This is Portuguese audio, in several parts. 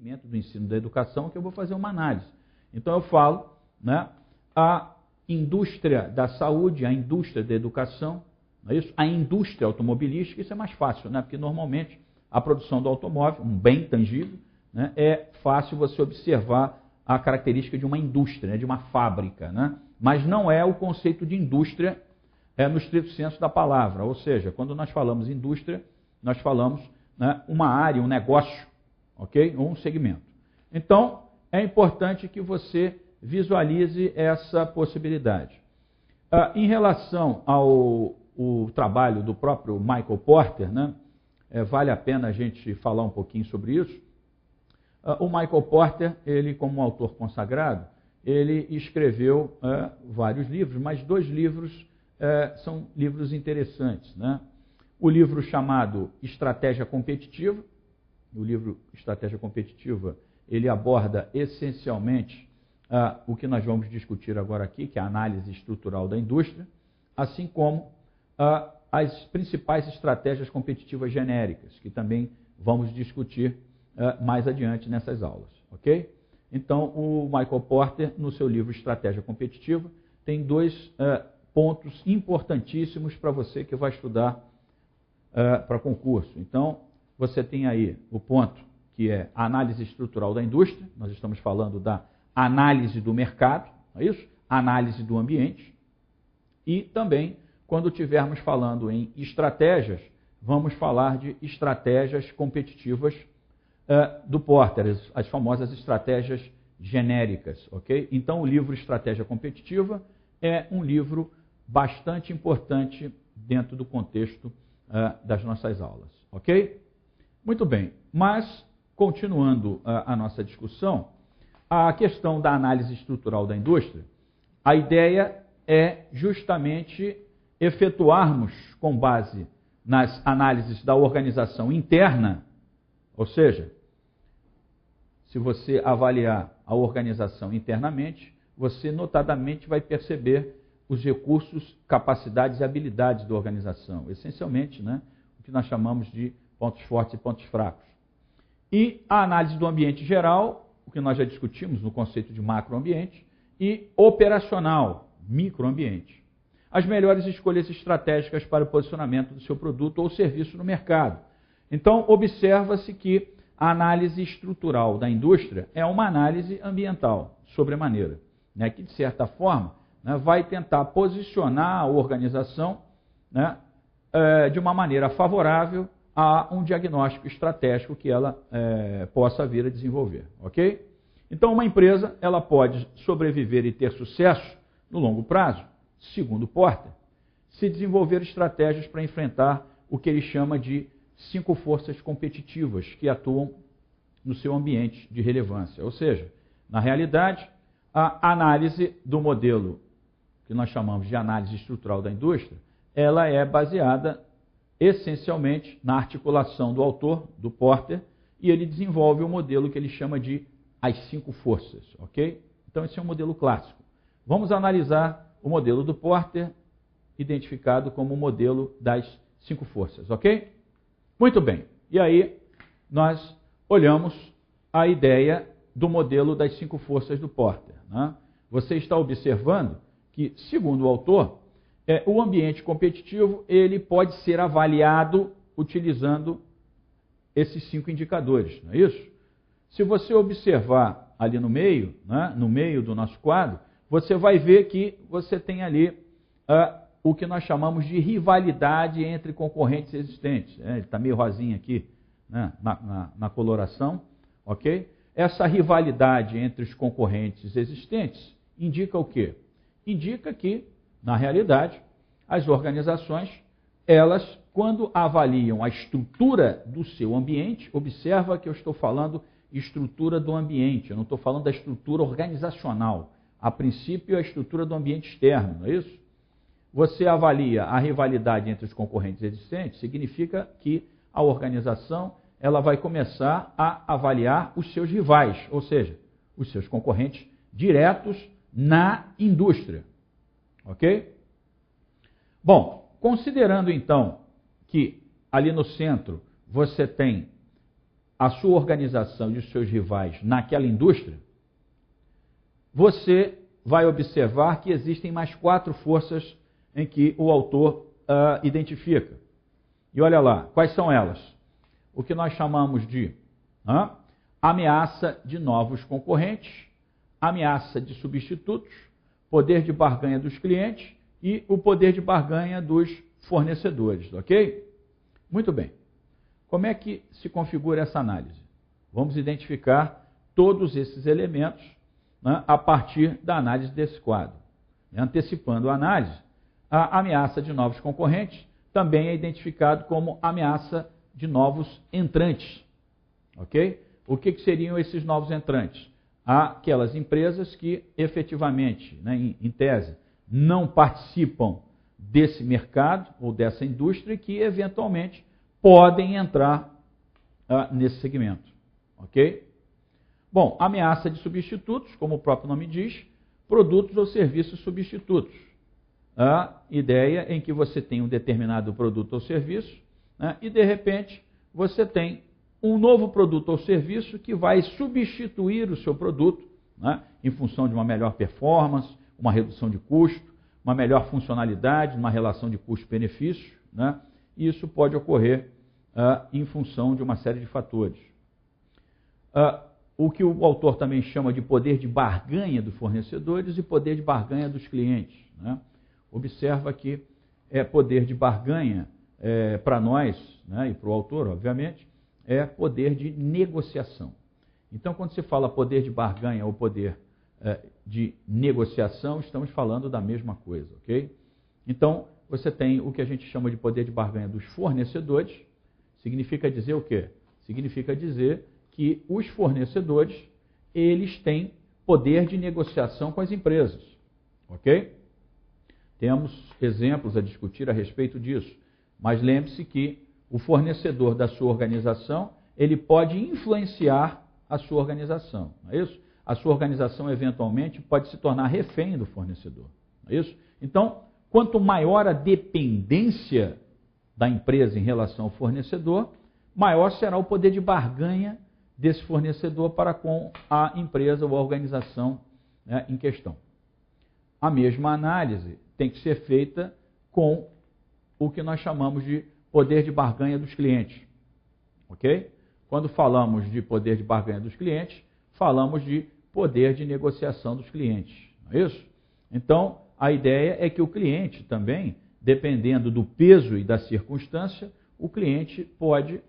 segmento do ensino da educação que eu vou fazer uma análise. Então eu falo, né, a indústria da saúde, a indústria da educação, não é isso? A indústria automobilística, isso é mais fácil, né? Porque normalmente a produção do automóvel, um bem tangível, né, é fácil você observar a característica de uma indústria, né, de uma fábrica, né? Mas não é o conceito de indústria no estrito senso da palavra, ou seja, quando nós falamos indústria, nós falamos, né, uma área, um negócio, ok? Ou um segmento. Então, é importante que você visualize essa possibilidade. Em relação ao trabalho do próprio Michael Porter, né, vale a pena a gente falar um pouquinho sobre isso. O Michael Porter, ele como um autor consagrado, ele escreveu vários livros, mas 2 livros são livros interessantes, né? O livro chamado Estratégia Competitiva, o livro Estratégia Competitiva, ele aborda essencialmente o que nós vamos discutir agora aqui, que é a análise estrutural da indústria, assim como as principais estratégias competitivas genéricas, que também vamos discutir mais adiante nessas aulas, ok? Então, o Michael Porter, no seu livro Estratégia Competitiva, tem 2 pontos importantíssimos para você que vai estudar para concurso. Então, você tem aí o ponto que é a análise estrutural da indústria, nós estamos falando da análise do mercado, não é isso? Análise do ambiente. E também, quando estivermos falando em estratégias, vamos falar de estratégias competitivas do Porter, as famosas estratégias genéricas, ok? Então, o livro Estratégia Competitiva é um livro bastante importante dentro do contexto das nossas aulas, ok? Muito bem, mas, continuando a nossa discussão, a questão da análise estrutural da indústria, a ideia é justamente efetuarmos, com base nas análises da organização interna, ou seja, se você avaliar a organização internamente, você notadamente vai perceber os recursos, capacidades e habilidades da organização, essencialmente, né, o que nós chamamos de pontos fortes e pontos fracos. E a análise do ambiente geral, o que nós já discutimos no conceito de macroambiente, e operacional, microambiente. As melhores escolhas estratégicas para o posicionamento do seu produto ou serviço no mercado. Então, observa-se que a análise estrutural da indústria é uma análise ambiental, sobremaneira, né, que, de certa forma, né, vai tentar posicionar a organização, né, de uma maneira favorável a um diagnóstico estratégico que ela possa vir a desenvolver, ok? Então, uma empresa ela pode sobreviver e ter sucesso no longo prazo, segundo Porter, se desenvolver estratégias para enfrentar o que ele chama de 5 forças competitivas que atuam no seu ambiente de relevância. Ou seja, na realidade, a análise do modelo que nós chamamos de análise estrutural da indústria, ela é baseada essencialmente na articulação do autor, do Porter, e ele desenvolve um modelo que ele chama de as 5 forças, ok? Então esse é um modelo clássico. Vamos analisar o modelo do Porter, identificado como o modelo das 5 forças, ok? Muito bem, e aí nós olhamos a ideia do modelo das 5 forças do Porter, né? Você está observando que, segundo o autor, o ambiente competitivo ele pode ser avaliado utilizando esses 5 indicadores, não é isso? Se você observar ali no meio, né, no meio do nosso quadro, você vai ver que você tem ali o que nós chamamos de rivalidade entre concorrentes existentes. Ele está meio rosinha aqui, né, na coloração, ok? Essa rivalidade entre os concorrentes existentes indica o quê? Indica que, na realidade, as organizações, elas, quando avaliam a estrutura do seu ambiente, observa que eu estou falando estrutura do ambiente, eu não estou falando da estrutura organizacional. A princípio, a estrutura do ambiente externo, não é isso? Você avalia a rivalidade entre os concorrentes existentes, significa que a organização ela vai começar a avaliar os seus rivais, ou seja, os seus concorrentes diretos na indústria. Ok? Bom, considerando então que ali no centro você tem a sua organização e os seus rivais naquela indústria, você vai observar que existem mais 4 forças em que o autor identifica. E olha lá, quais são elas? O que nós chamamos de ameaça de novos concorrentes, ameaça de substitutos, poder de barganha dos clientes e o poder de barganha dos fornecedores, ok? Muito bem. Como é que se configura essa análise? Vamos identificar todos esses elementos a partir da análise desse quadro. Antecipando a análise, a ameaça de novos concorrentes também é identificado como ameaça de novos entrantes, ok? O que seriam esses novos entrantes? Aquelas empresas que efetivamente, em tese, não participam desse mercado ou dessa indústria e que eventualmente podem entrar nesse segmento, ok? Bom, ameaça de substitutos, como o próprio nome diz, produtos ou serviços substitutos. A ideia em que você tem um determinado produto ou serviço, e de repente você tem um novo produto ou serviço que vai substituir o seu produto, em função de uma melhor performance, uma redução de custo, uma melhor funcionalidade, uma relação de custo-benefício. E isso pode ocorrer em função de uma série de fatores. O que o autor também chama de poder de barganha dos fornecedores e poder de barganha dos clientes. Observa que poder de barganha, para nós, e para o autor, obviamente, é poder de negociação. Então, quando se fala poder de barganha ou poder de negociação, estamos falando da mesma coisa, ok? Então, você tem o que a gente chama de poder de barganha dos fornecedores. Significa dizer o quê? Significa dizer que os fornecedores, eles têm poder de negociação com as empresas, ok? Temos exemplos a discutir a respeito disso, mas lembre-se que o fornecedor da sua organização, ele pode influenciar a sua organização, não é isso? A sua organização, eventualmente, pode se tornar refém do fornecedor, não é isso? Então, quanto maior a dependência da empresa em relação ao fornecedor, maior será o poder de barganha desse fornecedor para com a empresa ou a organização em questão. A mesma análise tem que ser feita com o que nós chamamos de poder de barganha dos clientes, ok? Quando falamos de poder de barganha dos clientes, falamos de poder de negociação dos clientes, não é isso? Então, a ideia é que o cliente também, dependendo do peso e da circunstância, o cliente pode,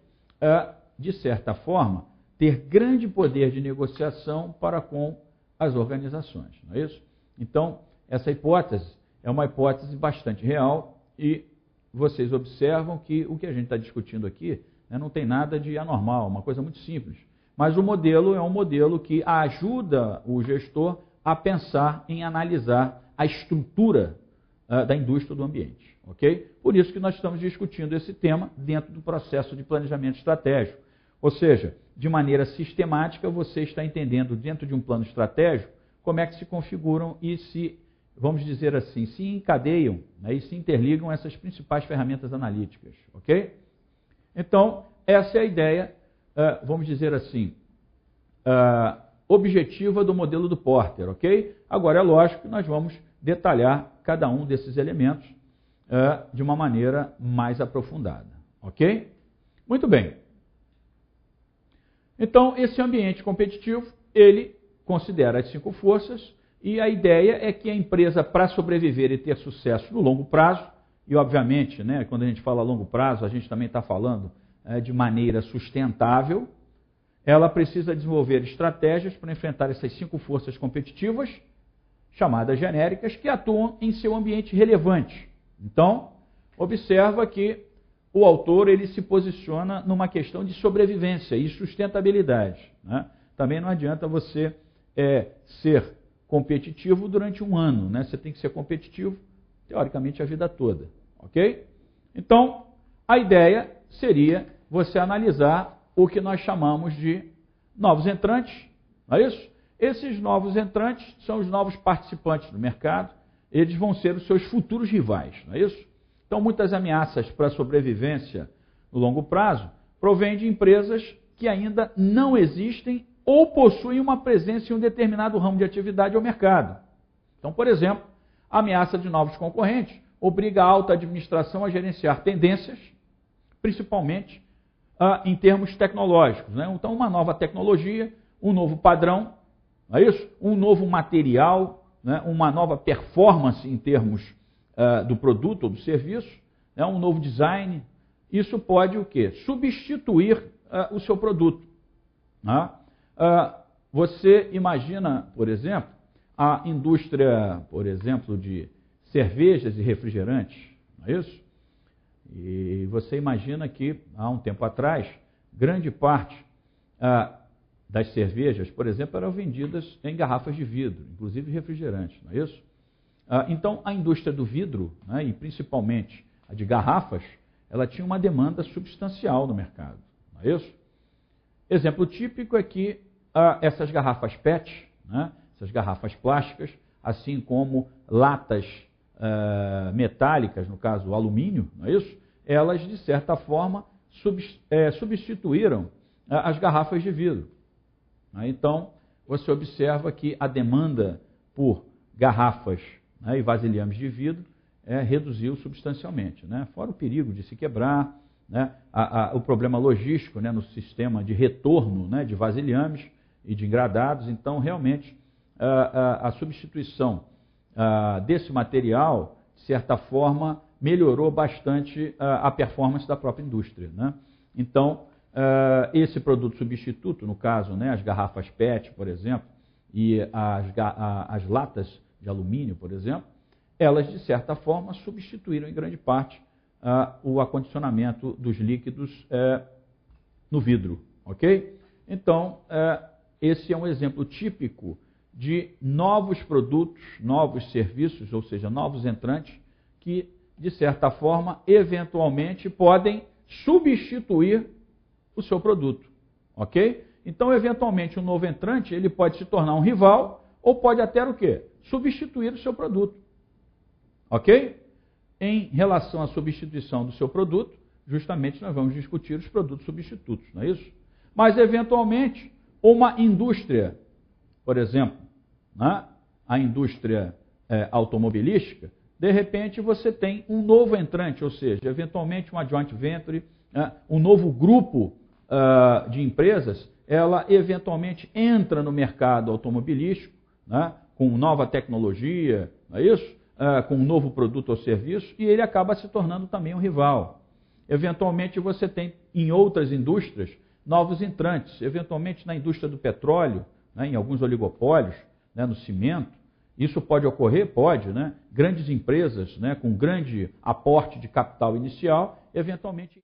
de certa forma, ter grande poder de negociação para com as organizações, não é isso? Então, essa hipótese é uma hipótese bastante real e vocês observam que o que a gente está discutindo aqui não tem nada de anormal, uma coisa muito simples. Mas o modelo é um modelo que ajuda o gestor a pensar em analisar a estrutura da indústria do ambiente, ok? Por isso que nós estamos discutindo esse tema dentro do processo de planejamento estratégico. Ou seja, de maneira sistemática, você está entendendo dentro de um plano estratégico como é que se configuram e se, vamos dizer assim, se encadeiam e se interligam essas principais ferramentas analíticas, ok? Então, essa é a ideia, vamos dizer assim, objetiva do modelo do Porter, ok? Agora, é lógico que nós vamos detalhar cada um desses elementos de uma maneira mais aprofundada, ok? Muito bem. Então, esse ambiente competitivo, ele considera as 5 forças e a ideia é que a empresa, para sobreviver e ter sucesso no longo prazo, e obviamente, quando a gente fala longo prazo, a gente também está falando de maneira sustentável, ela precisa desenvolver estratégias para enfrentar essas 5 forças competitivas, chamadas genéricas, que atuam em seu ambiente relevante. Então, observa que o autor ele se posiciona numa questão de sobrevivência e sustentabilidade. Também não adianta você ser competitivo durante um ano. Você tem que ser competitivo, teoricamente, a vida toda. Ok? Então, a ideia seria você analisar o que nós chamamos de novos entrantes. Não é isso? Esses novos entrantes são os novos participantes do mercado. Eles vão ser os seus futuros rivais. Não é isso? Então, muitas ameaças para a sobrevivência no longo prazo provêm de empresas que ainda não existem ou possuem uma presença em um determinado ramo de atividade ou mercado. Então, por exemplo, a ameaça de novos concorrentes obriga a alta administração a gerenciar tendências, principalmente em termos tecnológicos, né? Então, uma nova tecnologia, um novo padrão, não é isso? Um novo material, né? Uma nova performance em termos do produto ou do serviço, né? Um novo design. Isso pode o quê? Substituir o seu produto. Né? Você imagina, por exemplo, a indústria, por exemplo, de cervejas e refrigerantes, não é isso? E você imagina que, há um tempo atrás, grande parte das cervejas, por exemplo, eram vendidas em garrafas de vidro, inclusive refrigerantes, não é isso? Então, a indústria do vidro, né, e principalmente a de garrafas, ela tinha uma demanda substancial no mercado, não é isso? Exemplo típico é que essas garrafas PET, né, essas garrafas plásticas, assim como latas metálicas, no caso o alumínio, não é isso? Elas, de certa forma, substituíram as garrafas de vidro. Então, você observa que a demanda por garrafas, né, e vasilhames de vidro reduziu substancialmente, né? Fora o perigo de se quebrar, né? O problema logístico, né, no sistema de retorno, né, de vasilhames e de engradados. Então, realmente, a substituição desse material, de certa forma, melhorou bastante a performance da própria indústria, né? Então, esse produto substituto, no caso, né, as garrafas PET, por exemplo, e as latas de alumínio, por exemplo, elas, de certa forma, substituíram em grande parte o acondicionamento dos líquidos no vidro, ok? Então, esse é um exemplo típico de novos produtos, novos serviços, ou seja, novos entrantes, que, de certa forma, eventualmente podem substituir o seu produto, ok? Então, eventualmente, um novo entrante, ele pode se tornar um rival, ou pode até o quê? Substituir o seu produto, ok? Em relação à substituição do seu produto, justamente nós vamos discutir os produtos substitutos, não é isso? Mas, eventualmente, uma indústria, por exemplo, né, a indústria automobilística, de repente você tem um novo entrante, ou seja, eventualmente uma joint venture, um novo grupo de empresas, ela eventualmente entra no mercado automobilístico, né, com nova tecnologia, não é isso? Com um novo produto ou serviço, e ele acaba se tornando também um rival. Eventualmente você tem em outras indústrias novos entrantes, eventualmente na indústria do petróleo, né, em alguns oligopólios, né, no cimento. Isso pode ocorrer? Pode, né? Grandes empresas, né, com grande aporte de capital inicial, eventualmente